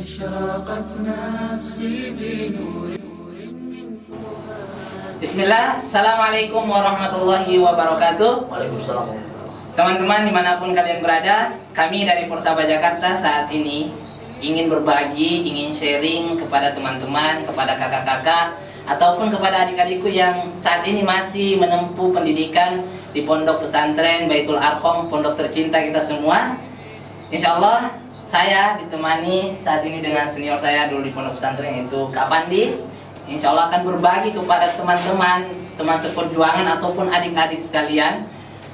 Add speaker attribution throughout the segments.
Speaker 1: أشرقت نفسي بنور من فؤاد.
Speaker 2: Bismillah, Assalamualaikum warahmatullahi wabarakatuh.
Speaker 3: Waalaikumsalam.
Speaker 2: Teman-teman dimanapun kalian berada, kami dari Forsaba Jakarta saat ini ingin berbagi, ingin sharing kepada teman-teman, kepada kakak-kakak, ataupun kepada adik-adikku yang saat ini masih menempuh pendidikan di Pondok Pesantren Baitul Arqam, pondok tercinta kita semua. Insya Allah saya ditemani saat ini dengan senior saya dulu di Pondok Pesantren, yaitu Kak Pandi. Insya Allah akan berbagi kepada teman-teman, teman seperjuangan ataupun adik-adik sekalian,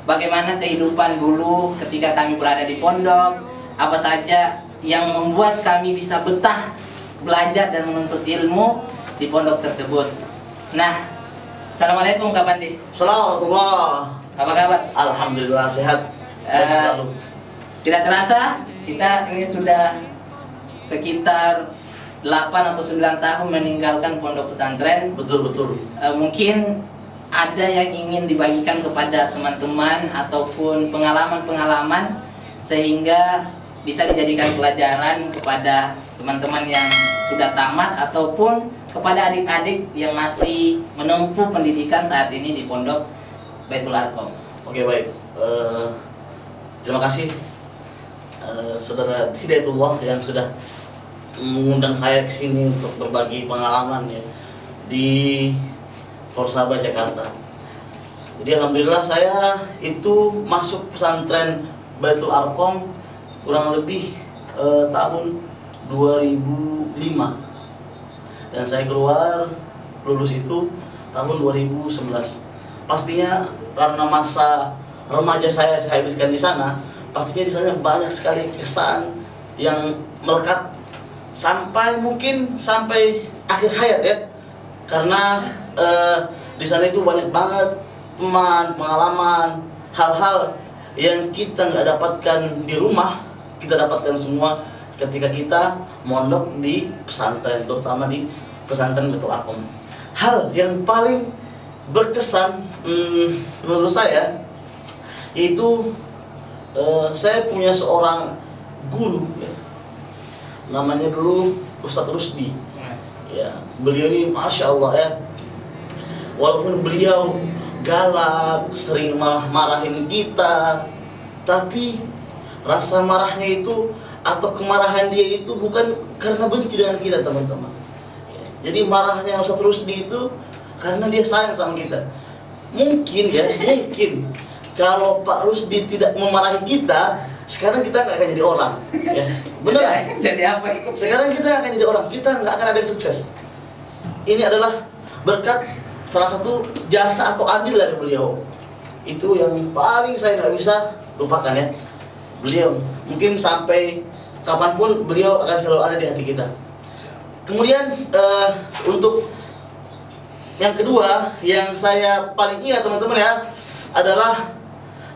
Speaker 2: bagaimana kehidupan dulu ketika kami berada di pondok, apa saja yang membuat kami bisa betah belajar dan menuntut ilmu di pondok tersebut. Nah, Assalamualaikum Kak Pandi.
Speaker 3: Assalamualaikum.
Speaker 2: Apa kabar?
Speaker 3: Alhamdulillah sehat. Selalu.
Speaker 2: Tidak terasa kita ini sudah sekitar 8 atau 9 tahun meninggalkan pondok pesantren.
Speaker 3: Betul.
Speaker 2: Mungkin ada yang ingin dibagikan kepada teman-teman ataupun pengalaman-pengalaman sehingga bisa dijadikan pelajaran kepada teman-teman yang sudah tamat ataupun kepada adik-adik yang masih menempuh pendidikan saat ini di Pondok Baitul Arqam.
Speaker 3: Oke, baik. Terima kasih Saudara Hidayatullah yang sudah mengundang saya ke sini untuk berbagi pengalaman ya di Forsaba Jakarta. Jadi alhamdulillah saya itu masuk pesantren Baitul Arqam kurang lebih tahun 2005 dan saya keluar lulus itu tahun 2011. Pastinya karena masa remaja saya habiskan di sana, pastinya di sana banyak sekali kesan yang melekat sampai akhir hayat ya, karena di sana itu banyak banget teman, pengalaman, hal-hal yang kita nggak dapatkan di rumah, kita dapatkan semua ketika kita mondok di pesantren, terutama di pesantren Baitul Arqam. Hal yang paling berkesan menurut saya yaitu saya punya seorang guru ya, namanya dulu Ustadz Rusdi ya. Beliau ini Masya Allah ya, walaupun beliau galak, sering marahin kita, tapi rasa marahnya itu atau kemarahan dia itu bukan karena benci dengan kita, teman-teman. Jadi marahnya Ustadz Rusdi itu karena dia sayang sama kita. Mungkin kalau Pak Rusdi tidak memarahi kita, sekarang kita nggak akan jadi orang, ya. Benar?
Speaker 2: Jadi apa?
Speaker 3: Sekarang kita akan jadi orang, kita nggak akan ada yang sukses. Ini adalah berkat salah satu jasa atau andil dari beliau. Itu yang paling saya nggak bisa lupakan ya. Beliau mungkin sampai kapanpun beliau akan selalu ada di hati kita. Kemudian untuk yang kedua yang saya paling ingat teman-teman ya adalah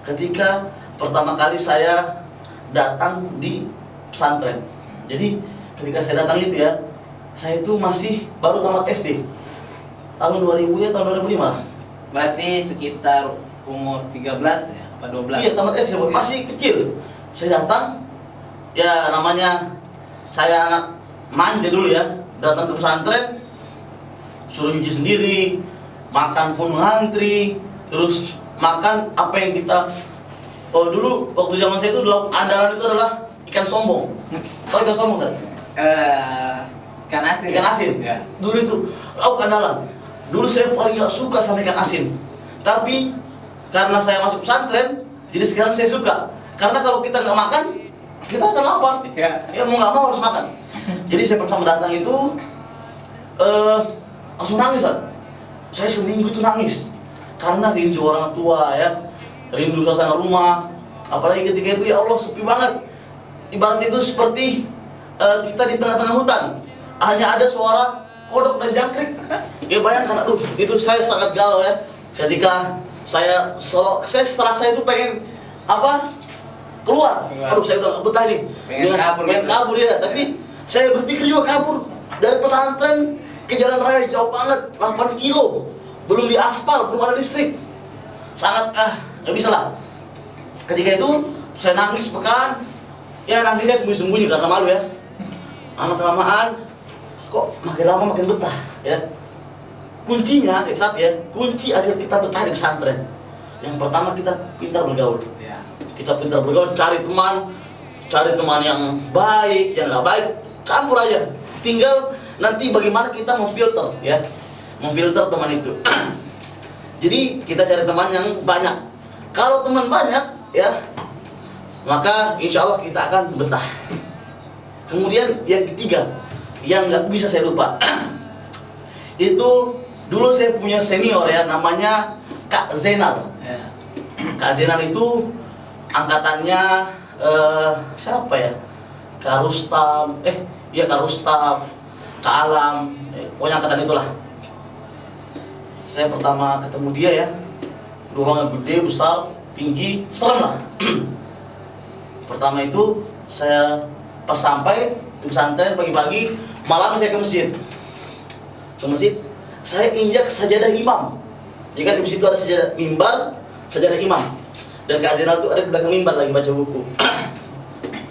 Speaker 3: ketika pertama kali saya datang di pesantren. Jadi ketika saya datang itu ya, saya itu masih baru tamat SD. Tahun 2000 ya, tahun 2005 lah.
Speaker 2: Masih sekitar umur 13 ya, apa 12?
Speaker 3: Iya, tamat SD, masih kecil. Saya datang, ya namanya saya anak manja dulu ya, datang ke pesantren, suruh nyuci sendiri, makan pun ngantri, terus makan apa yang kita dulu waktu zaman saya itu andalan itu adalah ikan sombong. Tahu ikan sombong kan?
Speaker 2: Ikan asin.
Speaker 3: Ikan asin.
Speaker 2: Ya.
Speaker 3: Dulu itu lauk andalan. Dulu saya paling gak suka sama ikan asin. Tapi karena saya masuk pesantren, jadi sekarang saya suka. Karena kalau kita nggak makan, kita akan lapar. Ya mau nggak mau harus makan. Jadi saya pertama datang itu langsung nangis kan. Saya seminggu itu nangis karena rindu orang tua ya, rindu suasana rumah. Apalagi ketika itu ya Allah sepi banget. Ibarat itu seperti kita di tengah-tengah hutan, hanya ada suara kodok dan jangkrik. Ya bayangkan, aduh itu saya sangat galau ya. Ketika saya setelah saya itu pengen keluar. Aduh saya udah gak betah nih. Pengen kabur ya. Tapi saya berpikir juga kabur dari pesantren ke jalan raya jauh banget, 8 kilo, belum di aspal, belum ada listrik. Sangat nggak bisa lah. Ketika itu saya nangis pekan, ya nangisnya sembunyi-sembunyi karena malu ya. Lama-kelamaan kok makin lama makin betah ya. Kuncinya kunci agar kita betah di pesantren. Yang pertama kita pintar bergaul.
Speaker 2: Ya.
Speaker 3: Kita pintar bergaul, cari teman yang baik, yang nggak baik, campur aja. Tinggal nanti bagaimana kita memfilter ya, memfilter teman itu. Jadi kita cari teman yang banyak. Kalau teman banyak ya, maka insya Allah kita akan betah. Kemudian yang ketiga, yang nggak bisa saya lupa, itu dulu saya punya senior ya, namanya Kak Zainal.
Speaker 2: Ya.
Speaker 3: Kak Zainal itu angkatannya siapa ya? Kak Rustam, Kak Rustam, Kak Alam, pokoknya angkatan itulah. Saya pertama ketemu dia ya, ruangan gede, besar, tinggi, serem lah. Pertama itu saya pas sampai di pesantren pagi-pagi, malam saya ke masjid. Saya injak sajadah imam. Jika di situ ada sajadah mimbar, sajadah imam. Dan Kak Zainal itu ada di belakang mimbar lagi baca buku.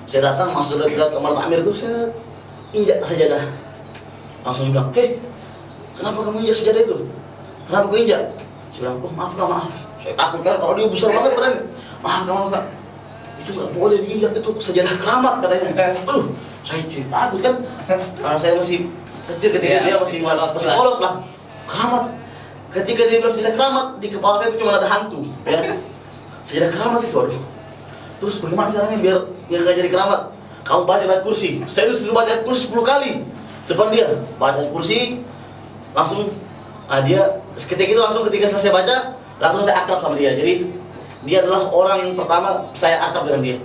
Speaker 3: Saya datang masuk dari kamar takmir itu, saya injak sajadah. Langsung bilang, kenapa kamu injak sajadah itu? Kenapa kau injak? Saya bilang, maaf Kak, maaf. Saya takut kan kalau dia besar banget badannya. Maaf Kak. Itu nggak boleh diinjak, itu sajadah keramat katanya. Aduh, saya takut kan. Karena saya masih kecil ketika dia masih polos lah. Keramat. Ketika dia bilang sajadah keramat, di kepala saya itu cuma ada hantu. Ya. Sajadah keramat itu, aduh. Terus bagaimana caranya biar yang nggak jadi keramat? Kamu baca ayat kursi. Saya disuruh baca ayat kursi 10 kali depan dia. Baca ayat kursi, langsung dia ketika itu langsung ketika selesai baca, langsung saya akrab sama dia. Jadi dia adalah orang yang pertama saya akrab dengan dia.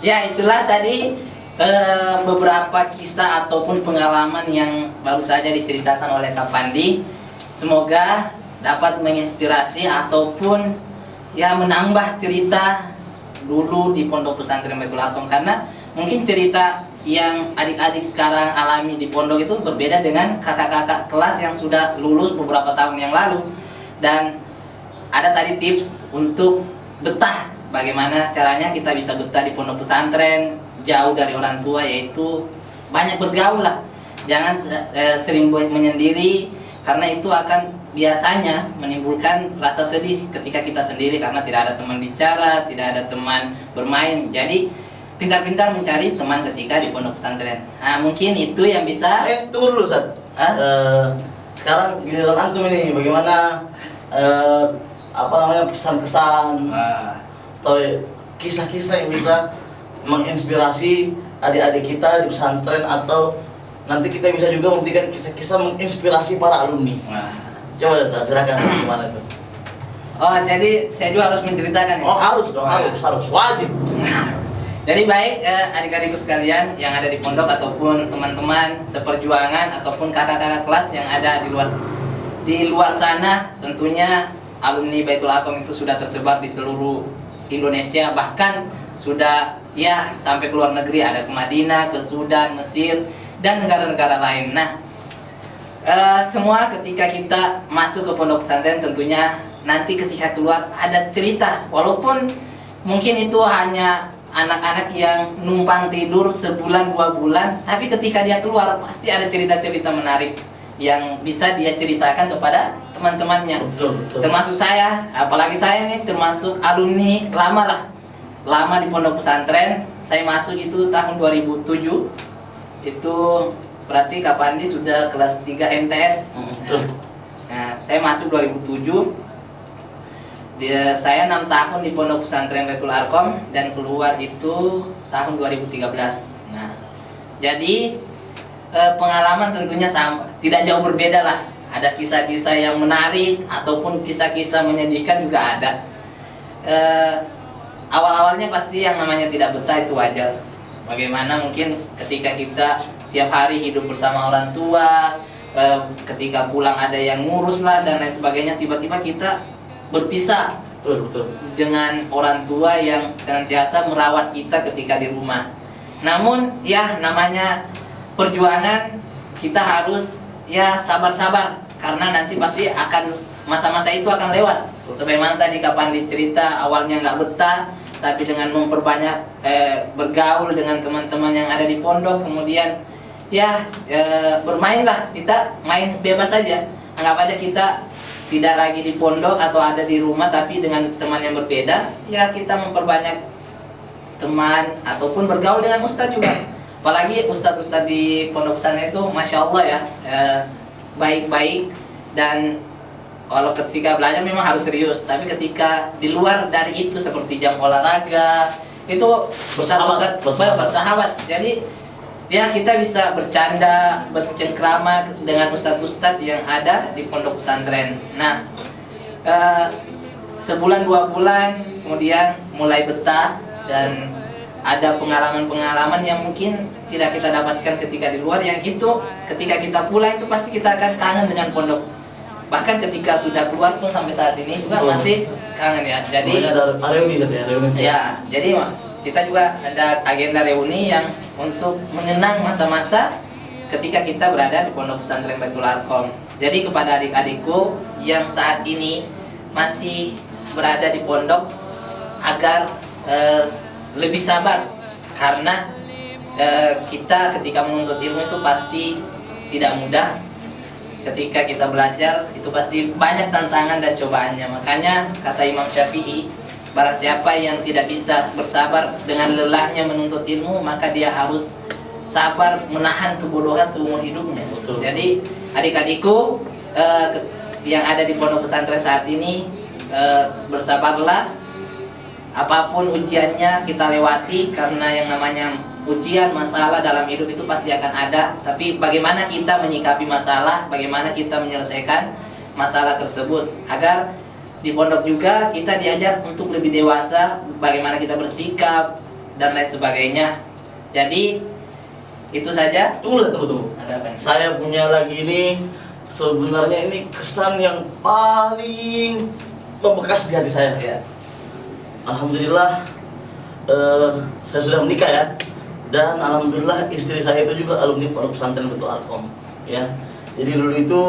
Speaker 2: Ya, itulah tadi beberapa kisah ataupun pengalaman yang baru saja diceritakan oleh Kak Pandi. Semoga dapat menginspirasi ataupun ya menambah cerita dulu di Pondok Pesantren Baitul Arqam, karena mungkin cerita yang adik-adik sekarang alami di pondok itu berbeda dengan kakak-kakak kelas yang sudah lulus beberapa tahun yang lalu. Dan ada tadi tips untuk betah, bagaimana caranya kita bisa betah di pondok pesantren jauh dari orang tua, yaitu banyak bergaul lah, jangan sering menyendiri, karena itu akan biasanya menimbulkan rasa sedih ketika kita sendiri karena tidak ada teman bicara, tidak ada teman bermain. Jadi pintar-pintar mencari teman ketika di pondok pesantren. Nah, mungkin itu yang bisa.
Speaker 3: Tunggu dulu Ustaz. Sekarang giliran antum ini, bagaimana pesan-kesan atau kisah-kisah yang bisa menginspirasi adik-adik kita di pesantren, atau nanti kita bisa juga memberikan kisah-kisah menginspirasi para alumni. Coba Ustaz, silakan. Gimana itu?
Speaker 2: Oh, jadi saya juga harus menceritakan ya?
Speaker 3: Oh, harus dong, harus, wajib.
Speaker 2: Jadi baik adik-adikku sekalian yang ada di pondok ataupun teman-teman seperjuangan ataupun kakak-kakak kelas yang ada di luar sana, tentunya alumni Baitul Arqam itu sudah tersebar di seluruh Indonesia, bahkan sudah ya sampai ke luar negeri, ada ke Madinah, ke Sudan, Mesir, dan negara-negara lain. Nah, semua ketika kita masuk ke pondok pesantren tentunya nanti ketika keluar ada cerita, walaupun mungkin itu hanya anak-anak yang numpang tidur sebulan 2 bulan, tapi ketika dia keluar pasti ada cerita-cerita menarik yang bisa dia ceritakan kepada teman-temannya.
Speaker 3: Betul.
Speaker 2: Termasuk saya, apalagi saya nih termasuk alumni lama di pondok pesantren. Saya masuk itu tahun 2007. Itu berarti Kak Pandi sudah kelas 3 MTS. Nah, saya masuk 2007. Saya 6 tahun di pondok pesantren Baitul Arqam dan keluar itu tahun 2013. Nah, jadi pengalaman tentunya sama, tidak jauh berbeda lah. Ada kisah-kisah yang menarik ataupun kisah-kisah menyedihkan juga ada. Awal-awalnya pasti yang namanya tidak betah itu wajar. Bagaimana mungkin ketika kita tiap hari hidup bersama orang tua, ketika pulang ada yang ngurus lah dan lain sebagainya, tiba-tiba kita berpisah dengan orang tua yang senantiasa merawat kita ketika di rumah. Namun ya namanya perjuangan, kita harus ya sabar-sabar karena nanti pasti akan masa-masa itu akan lewat. Sebagaimana tadi Kak Pandi cerita, awalnya nggak betah, tapi dengan memperbanyak bergaul dengan teman-teman yang ada di pondok, kemudian ya bermainlah, kita main bebas saja. Anggap aja kita tidak lagi di pondok atau ada di rumah tapi dengan teman yang berbeda, ya kita memperbanyak teman ataupun bergaul dengan ustadz juga. Apalagi ustadz-ustadz di pondok pesantren itu masya Allah ya, baik-baik, dan kalau ketika belajar memang harus serius, tapi ketika di luar dari itu seperti jam olahraga itu
Speaker 3: Bersahabat.
Speaker 2: bersahabat. Jadi ya kita bisa bercanda, bercengkrama dengan ustadz-ustadz yang ada di pondok pesantren. Nah, sebulan 2 bulan kemudian mulai betah, dan ada pengalaman-pengalaman yang mungkin tidak kita dapatkan ketika di luar, yang itu ketika kita pulang itu pasti kita akan kangen dengan pondok. Bahkan ketika sudah keluar pun sampai saat ini juga masih kangen ya. Jadi
Speaker 3: ada reuni
Speaker 2: ya, jadi kita juga ada agenda reuni yang untuk mengenang masa-masa ketika kita berada di pondok pesantren Baitul Arqam. Jadi kepada adik-adikku yang saat ini masih berada di pondok, agar lebih sabar, karena kita ketika menuntut ilmu itu pasti tidak mudah. Ketika kita belajar itu pasti banyak tantangan dan cobaannya. Makanya kata Imam Syafi'i, barang siapa yang tidak bisa bersabar dengan lelahnya menuntut ilmu, maka dia harus sabar menahan kebodohan seumur hidupnya.
Speaker 3: Betul.
Speaker 2: Jadi adik-adikku yang ada di pondok pesantren saat ini, bersabarlah. Apapun ujiannya kita lewati, karena yang namanya ujian, masalah dalam hidup itu pasti akan ada. Tapi bagaimana kita menyikapi masalah, bagaimana kita menyelesaikan masalah tersebut, agar di pondok juga kita diajar untuk lebih dewasa, bagaimana kita bersikap dan lain sebagainya. Jadi itu saja.
Speaker 3: Tunggu.
Speaker 2: Ada apa?
Speaker 3: Saya punya lagi ini, sebenarnya ini kesan yang paling membekas di hati saya.
Speaker 2: Ya.
Speaker 3: Alhamdulillah, saya sudah menikah ya, dan alhamdulillah istri saya itu juga alumni pondok pesantren Baitul Arqam ya. Jadi dulu itu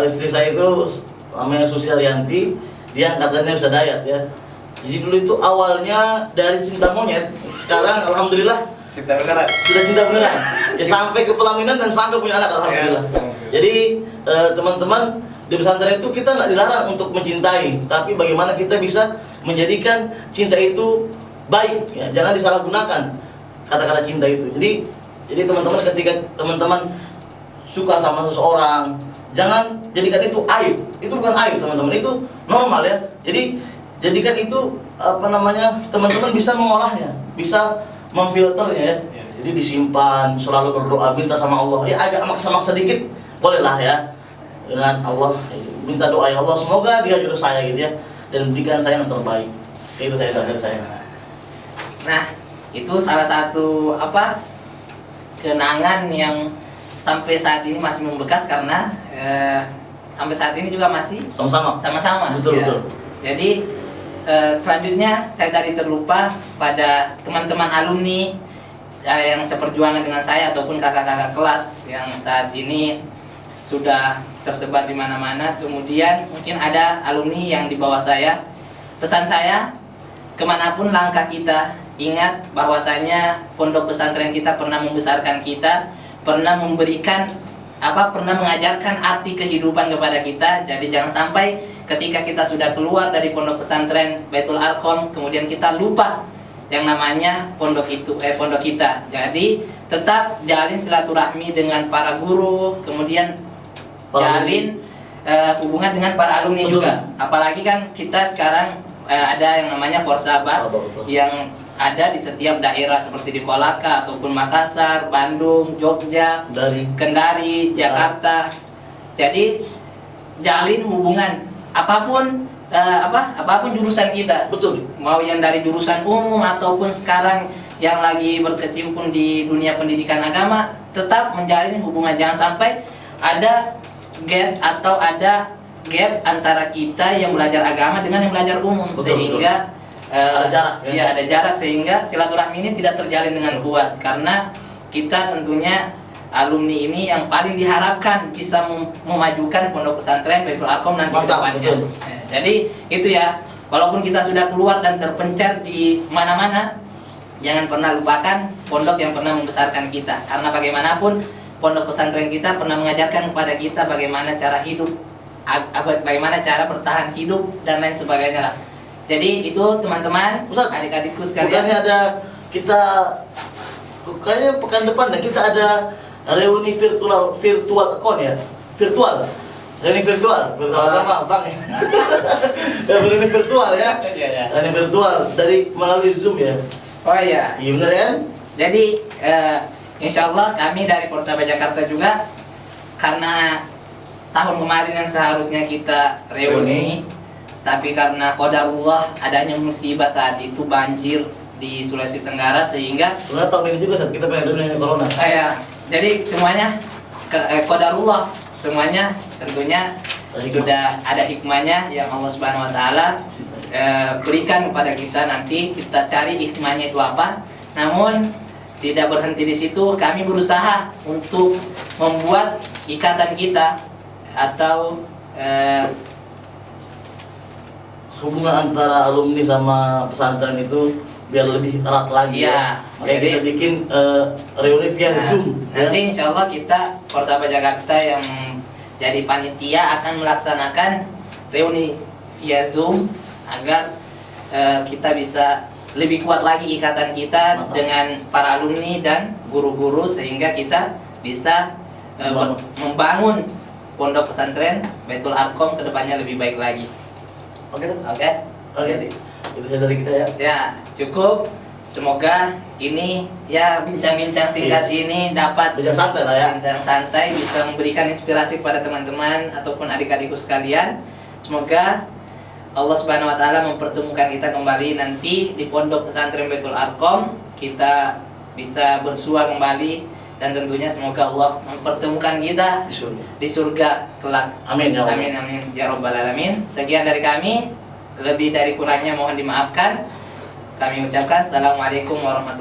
Speaker 3: istri saya itu namanya Susi Haryanti, dia angkatannya Ustaz Dayat ya. Jadi dulu itu awalnya dari cinta monyet, sekarang alhamdulillah
Speaker 2: Cinta beneran.
Speaker 3: sudah cinta beneran ya, sampai ke pelaminan dan sampai punya anak alhamdulillah. Jadi teman-teman, di pesantren itu kita nggak dilarang untuk mencintai, tapi bagaimana kita bisa menjadikan cinta itu baik ya, jangan disalahgunakan kata-kata cinta itu. Jadi teman-teman, ketika teman-teman suka sama seseorang, jangan jadikan itu aib. Itu bukan aib teman-teman, itu normal ya. Jadi jadikan itu teman-teman bisa mengolahnya, bisa memfilternya ya. Jadi disimpan, selalu berdoa, minta sama Allah ya, agak maksa-maksa dikit bolehlah ya, dengan Allah, minta doa ya Allah, semoga dia jodoh saya gitu ya, dan berikan saya yang terbaik. Itu saya sadar saya.
Speaker 2: Nah, itu salah satu kenangan yang sampai saat ini masih membekas, karena sampai saat ini juga masih sama-sama.
Speaker 3: Betul.
Speaker 2: Jadi selanjutnya saya tadi terlupa pada teman-teman alumni yang seperjuangan dengan saya ataupun kakak-kakak kelas yang saat ini sudah tersebar di mana-mana. Kemudian mungkin ada alumni yang di bawah saya. Pesan saya, kemanapun langkah kita, ingat bahwasanya pondok pesantren kita pernah membesarkan kita, pernah memberikan pernah mengajarkan arti kehidupan kepada kita. Jadi jangan sampai ketika kita sudah keluar dari pondok pesantren Baitul Arqam, kemudian kita lupa yang namanya pondok kita. Jadi tetap jalin silaturahmi dengan para guru, kemudian jalin hubungan dengan para alumni. Betul. Juga. Apalagi kan kita sekarang ada yang namanya Forsaba yang ada di setiap daerah seperti di Kolaka ataupun Makassar, Bandung, Jogja, Kendari, Jakarta. Jadi jalin hubungan apapun jurusan kita.
Speaker 3: Betul.
Speaker 2: Mau yang dari jurusan umum ataupun sekarang yang lagi berkecimpung di dunia pendidikan agama, tetap menjalin hubungan. Jangan sampai ada gap antara kita yang belajar agama dengan yang belajar umum. Betul, sehingga ada jarak, ada jarak, sehingga silaturahmi ini tidak terjalin dengan kuat. Karena kita tentunya alumni ini yang paling diharapkan bisa memajukan pondok pesantren Baitul Arqam nanti ke depannya. Jadi itu ya, walaupun kita sudah keluar dan terpencar di mana-mana, jangan pernah lupakan pondok yang pernah membesarkan kita. Karena bagaimanapun pondok pesantren kita pernah mengajarkan kepada kita bagaimana cara hidup, bagaimana cara bertahan hidup dan lain sebagainya lah. Jadi itu teman-teman,
Speaker 3: Ustaz,
Speaker 2: adik-adikku
Speaker 3: bukannya
Speaker 2: sekalian.
Speaker 3: ada kita kayaknya pekan depan kita ada reuni virtual account ya, reuni virtual sama bang ya, reuni virtual ya,
Speaker 2: Iya.
Speaker 3: reuni virtual melalui Zoom ya.
Speaker 2: Oh iya.
Speaker 3: Iya benar kan?
Speaker 2: Jadi insya Allah kami dari Forsaba Jakarta juga, karena tahun kemarin yang seharusnya kita reuni, tapi karena qadarullah adanya musibah saat itu banjir di Sulawesi Tenggara, sehingga
Speaker 3: Sebenarnya tahun ini juga saat kita pengen reuni corona.
Speaker 2: jadi semuanya qadarullah, semuanya tentunya sudah ada hikmahnya yang Allah Subhanahu Wa Taala berikan kepada kita. Nanti kita cari hikmahnya itu apa. Namun tidak berhenti di situ, kami berusaha untuk membuat ikatan kita atau
Speaker 3: Hubungan antara alumni sama pesantren itu biar lebih erat lagi
Speaker 2: Iya,
Speaker 3: Makanya
Speaker 2: jadi-
Speaker 3: kita bikin reuni via Zoom ya.
Speaker 2: nanti insya Allah kita Forsaba Jakarta yang jadi panitia akan melaksanakan reuni via Zoom agar kita bisa lebih kuat lagi ikatan kita
Speaker 3: Mantap.
Speaker 2: dengan para alumni dan guru-guru, sehingga kita bisa membangun pondok pesantren Baitul Arqam kedepannya lebih baik lagi.
Speaker 3: Oke.
Speaker 2: Oke?
Speaker 3: Oke.
Speaker 2: Jadi,
Speaker 3: Itu saja dari kita ya.
Speaker 2: ya cukup. Semoga ini ya bincang-bincang singkat
Speaker 3: Yes.
Speaker 2: ini dapat
Speaker 3: Bisa santai lah ya.
Speaker 2: bincang santai, bisa memberikan inspirasi kepada teman-teman ataupun adik-adikku sekalian. Semoga Allah Subhanahu Wa Taala mempertemukan kita kembali nanti di pondok pesantren Baitul Arqam. Kita bisa bersua kembali, dan tentunya semoga Allah mempertemukan kita
Speaker 3: Di surga.
Speaker 2: di surga kelak.
Speaker 3: Amin ya Allah.
Speaker 2: Amin amin ya robbal alamin. Sekian dari kami, lebih dari kurangnya mohon dimaafkan. Kami ucapkan assalamualaikum warahmatullahi